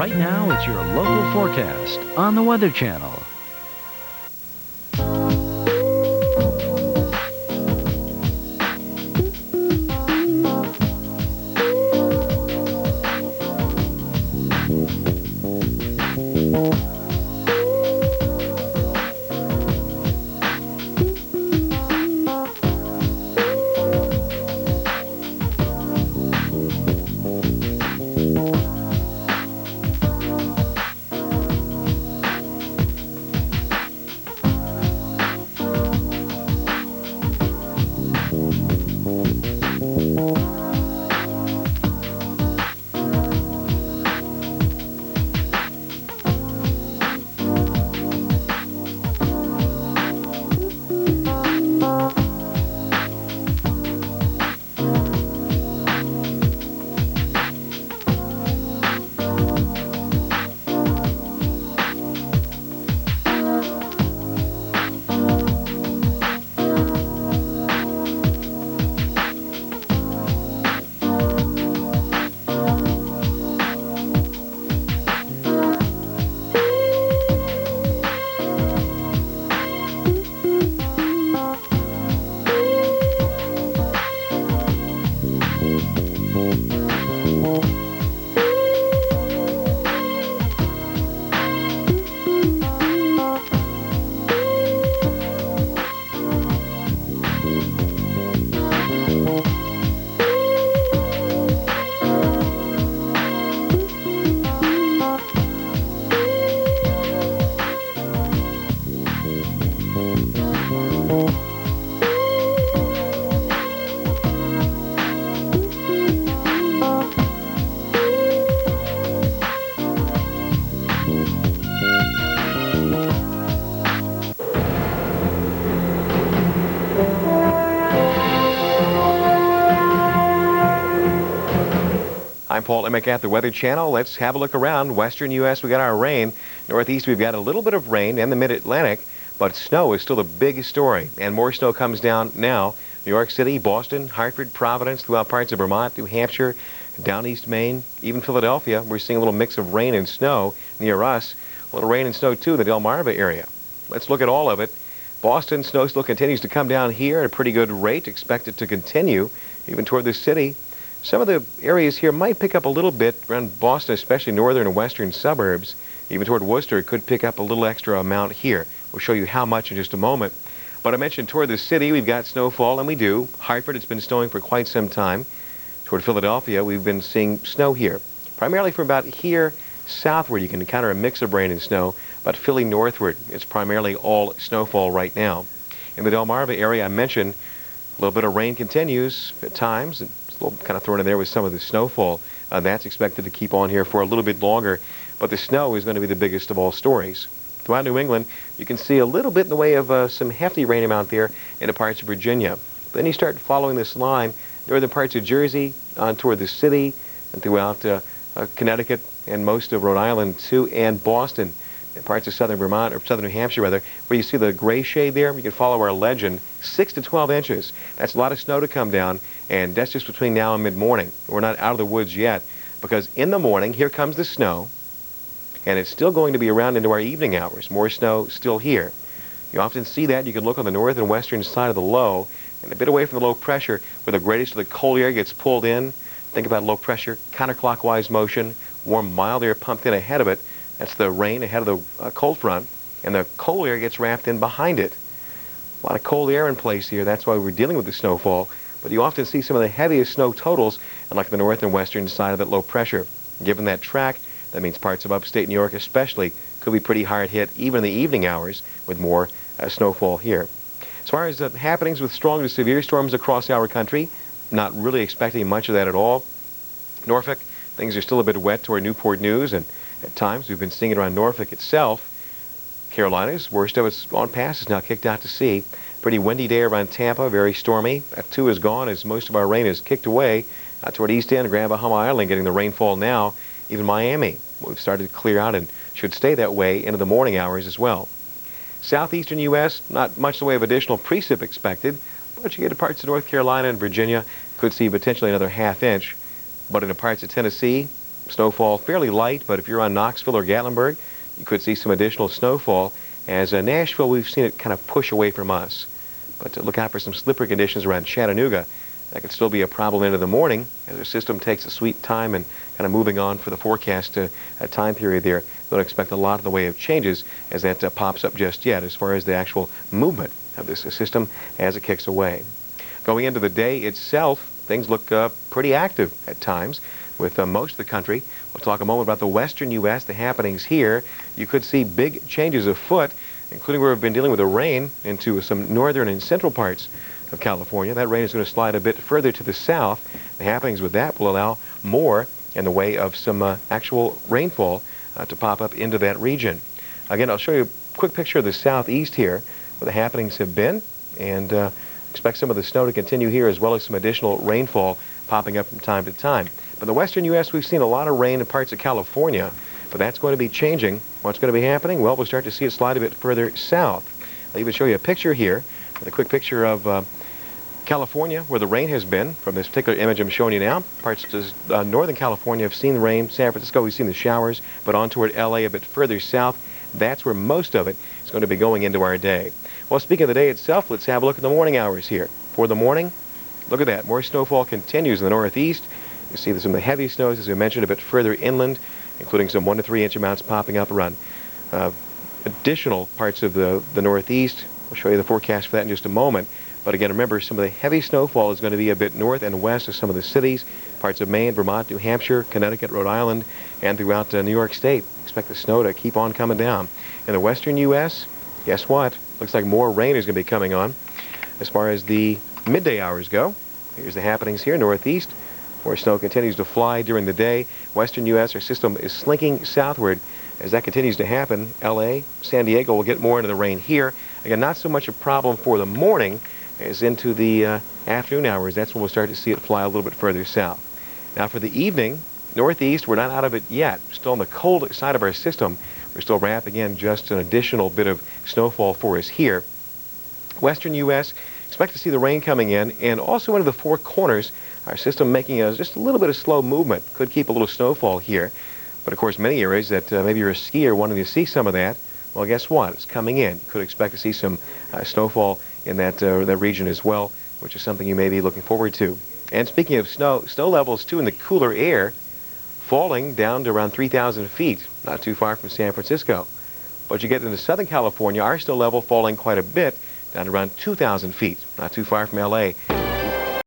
Right now, it's your local forecast on the Weather Channel. I'm Paul Emick at the Weather Channel. Let's have a look around. Western U.S., we got our rain. Northeast, we've got a little bit of rain in the mid-Atlantic, but snow is still the biggest story. And more snow comes down now. New York City, Boston, Hartford, Providence, throughout parts of Vermont, New Hampshire, down east Maine, even Philadelphia. We're seeing a little mix of rain and snow near us. A little rain and snow, too, in the Delmarva area. Let's look at all of it. Boston, snow still continues to come down here at a pretty good rate. Expected to continue even toward the city. Some of the areas here might pick up a little bit around Boston, especially northern and western suburbs. Even toward Worcester, it could pick up a little extra amount here. We'll show you how much in just a moment. But I mentioned toward the city, we've got snowfall, and we do. Hartford, it's been snowing for quite some time. Toward Philadelphia, we've been seeing snow here. Primarily from about here southward, you can encounter a mix of rain and snow. But Philly northward, it's primarily all snowfall right now. In the Delmarva area, I mentioned a little bit of rain continues at times. It's a little kind of thrown in there with some of the snowfall. That's expected to keep on here for a little bit longer. But the snow is going to be the biggest of all stories. Throughout New England, you can see a little bit in the way of some hefty rain amount there in the parts of Virginia. Then you start following this line, northern parts of Jersey, on toward the city, and throughout Connecticut and most of Rhode Island, too, and Boston. In parts of southern Vermont, or southern New Hampshire rather, where you see the gray shade there, you can follow our legend, 6 to 12 inches. That's a lot of snow to come down, and that's just between now and mid-morning. We're not out of the woods yet, because in the morning, here comes the snow, and it's still going to be around into our evening hours. More snow still here. You often see that. You can look on the north and western side of the low, and a bit away from the low pressure, where the greatest of the cold air gets pulled in. Think about low pressure, counterclockwise motion, warm, mild air pumped in ahead of it. That's the rain ahead of the cold front, and the cold air gets wrapped in behind it. A lot of cold air in place here. That's why we're dealing with the snowfall. But you often see some of the heaviest snow totals in like the north and western side of that low pressure. Given that track, that means parts of upstate New York especially could be pretty hard hit even in the evening hours with more snowfall here. As far as happenings with strong to severe storms across our country, not really expecting much of that at all. Norfolk, things are still a bit wet toward Newport News, and at times we've been seeing it around Norfolk itself. Carolinas, worst of it's on past, is now kicked out to sea. Pretty windy day around Tampa, very stormy. F2 is gone as most of our rain is kicked away out toward East End, Grand Bahama Island, getting the rainfall now. Even Miami, we've started to clear out and should stay that way into the morning hours as well. Southeastern U.S., not much in the way of additional precip expected, but you get to parts of North Carolina and Virginia, could see potentially another half inch. But in the parts of Tennessee, snowfall fairly light, but if you're on Knoxville or Gatlinburg, you could see some additional snowfall. As Nashville, we've seen it kind of push away from us. But look out for some slippery conditions around Chattanooga. That could still be a problem into the morning as the system takes a sweet time and kind of moving on for the forecast time period there. Don't expect a lot in the way of changes as that pops up just yet as far as the actual movement of this system as it kicks away. Going into the day itself, things look pretty active at times with most of the country. We'll talk a moment about the western U.S., the happenings here. You could see big changes afoot, including where we've been dealing with the rain into some northern and central parts of California. That rain is going to slide a bit further to the south. The happenings with that will allow more in the way of some actual rainfall to pop up into that region. Again, I'll show you a quick picture of the southeast here where the happenings have been, and expect some of the snow to continue here as well as some additional rainfall popping up from time to time. But in the western U.S., we've seen a lot of rain in parts of California, but that's going to be changing. What's going to be happening? Well, we'll start to see it slide a bit further south. I'll even show you a picture here with a quick picture of California, where the rain has been from this particular image I'm showing you now. Parts of northern California have seen the rain. San Francisco, we've seen the showers, but on toward L.A. a bit further south, that's where most of it is going to be going into our day. Well, speaking of the day itself, let's have a look at the morning hours here. For the morning, look at that. More snowfall continues in the northeast. You see some of the heavy snows, as we mentioned, a bit further inland, including some 1 to 3 inch amounts popping up around additional parts of the northeast. We'll show you the forecast for that in just a moment. But again, remember, some of the heavy snowfall is going to be a bit north and west of some of the cities, parts of Maine, Vermont, New Hampshire, Connecticut, Rhode Island, and throughout New York State. Expect the snow to keep on coming down. In the western U.S., guess what? Looks like more rain is going to be coming on. As far as the midday hours go, here's the happenings here, northeast, where snow continues to fly during the day. Western U.S., our system is slinking southward. As that continues to happen, L.A., San Diego will get more into the rain here. Again, not so much a problem for the morning as into the afternoon hours. That's when we'll start to see it fly a little bit further south. Now for the evening, northeast, we're not out of it yet. Still on the cold side of our system. We're still wrapping in just an additional bit of snowfall for us here. Western U.S., expect to see the rain coming in, and also into the Four Corners, our system making just a little bit of slow movement. Could keep a little snowfall here. But of course, many areas that maybe you're a skier wanting to see some of that, well, guess what? It's coming in. Could expect to see some snowfall in that region as well, which is something you may be looking forward to. And speaking of snow levels too in the cooler air, falling down to around 3,000 feet, not too far from San Francisco. But you get into Southern California, our snow level falling quite a bit, down to around 2,000 feet, not too far from L.A.